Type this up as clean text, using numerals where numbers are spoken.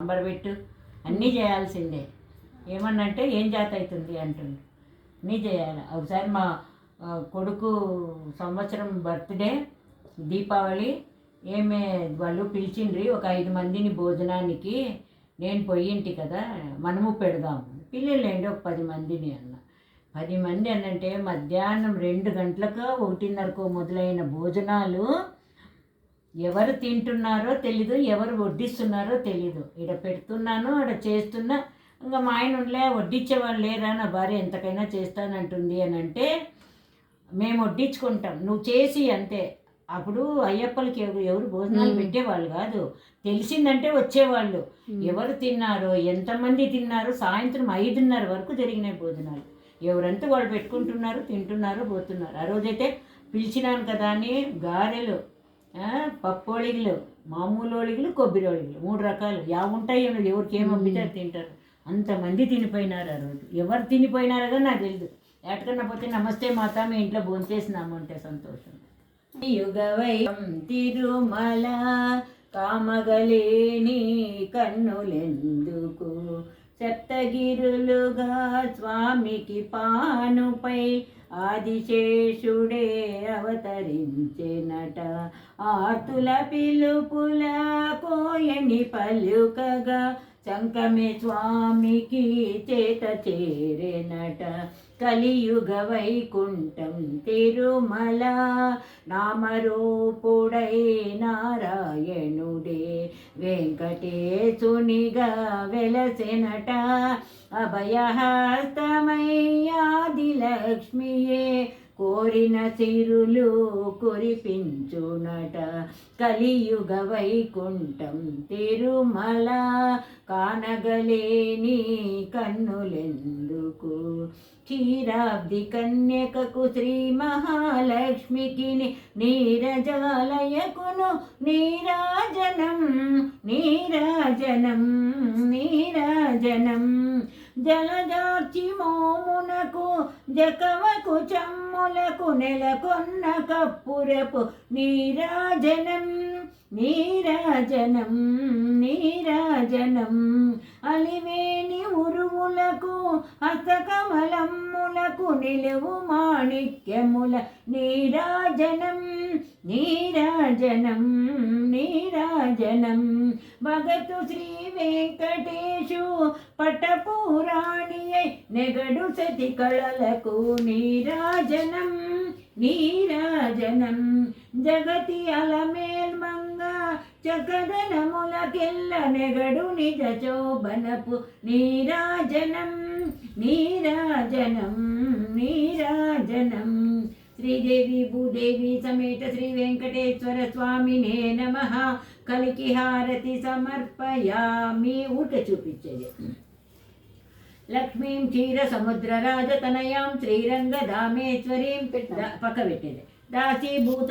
సాంబార్ పెట్టు అన్నీ చేయాల్సిందే. ఏమన్నంటే ఏం జాత అవుతుంది అంటుండు. అన్నీ చేయాలి. ఒకసారి మా కొడుకు సంవత్సరం బర్త్డే దీపావళి ఏమే వాళ్ళు పిలిచిండ్రి ఒక 5 మందిని భోజనానికి. నేను పోయింటి కదా, మనము పెడదాము పిల్లలేండి ఒక 10 మందిని అన్న. 10 మంది అన్నంటే మధ్యాహ్నం 2 గంటలకు 1:30కో మొదలైన భోజనాలు ఎవరు తింటున్నారో తెలీదు, ఎవరు వడ్డిస్తున్నారో తెలీదు. ఇక్కడ పెడుతున్నాను, ఆడ చేస్తున్నా. ఇంకా మా ఆయన ఉండలే, వడ్డించేవాళ్ళు లేరా, నా భార్య ఎంతకైనా చేస్తానంటుంది అని అంటే మేము వడ్డించుకుంటాం, నువ్వు చేసి అంతే. అప్పుడు అయ్యప్పలకి ఎవరు భోజనాలు పెట్టేవాళ్ళు కాదు, తెలిసిందంటే వచ్చేవాళ్ళు. ఎవరు తిన్నారో, ఎంతమంది తిన్నారో సాయంత్రం 5:30 వరకు జరిగినాయి భోజనాలు. ఎవరంతా వాళ్ళు పెట్టుకుంటున్నారు, తింటున్నారు, పోతున్నారు. ఆ రోజైతే పిలిచినాను కదా అని గారెలు, పప్పోళిగులు, మామూలు ఓళిగులు, కొబ్బరి ఓళిగులు 3 రకాలు ఉంటాయి. ఎవరికి ఏం పంపితే తింటారు. అంతమంది తినిపోయినారు ఆ రోజు. ఎవరు తినిపోయినారో కానీ నాకు తెలియదు. ఎక్కడికన్నా పోతే నమస్తే మాత, మీ ఇంట్లో భోంచేసినాము అంటే సంతోషం. యుగవైం తిరుమల కామగలేని కన్నులెందుకు, సప్తగిరులుగా స్వామికి పానుపై ఆదిశేషుడే అవతరించెనట. ఆర్తుల పిలుపుల కోయని పలుకగా శంఖమే స్వామికి చేత చేరెనట. కలియుగ వైకుంఠం తిరుమల నామరూపుడై నారాయణుడే వెంకటేశునిగా వెలసెనట. అభయహస్తమయ్యాదిలక్ష్మియే కోరిన సిరులు కురిపించునట. కలియుగ వైకుంఠం తిరుమల కానగలేని కన్నులెందుకు. క్షీరాబ్ది కన్యకకు శ్రీ మహాలక్ష్మికి నీరజాలయకును నీరాజనం నీరాజనం నీరాజనం. జలజాక్షి మోమునకు జకవకు చమ్ములకు నెలకొన్న కప్పురపు నీరాజనం నీరాజనం నీరాజనం. అలివేని ఉరువులకు హస్తకమలమ్ములకు నిలువు మాణిక్యముల నీరాజనం నీరాజనం నీరాజనం. భగతు శ్రీ వెంకటేశు పటపురాణి నెగడు సతి కళలకు నీరాజనం నీరాజనం. జగతి అలమేల్మంగ చకదనములకెల్ల నెగడు నిజ శోభనపు నీరాజనం నీరాజనం నీరాజనం. శ్రీదేవి భూదేవి సమేత శ్రీ వెంకటేశ్వర స్వామినే నమః. కలికి హారతి సమర్పయామి. ఊరికే చూపించేది. లక్ష్మీం క్షీర సముద్ర రాజతనయాం శ్రీరంగ ధామేశ్వరీం పక్క పెట్టేది. దాసీభూత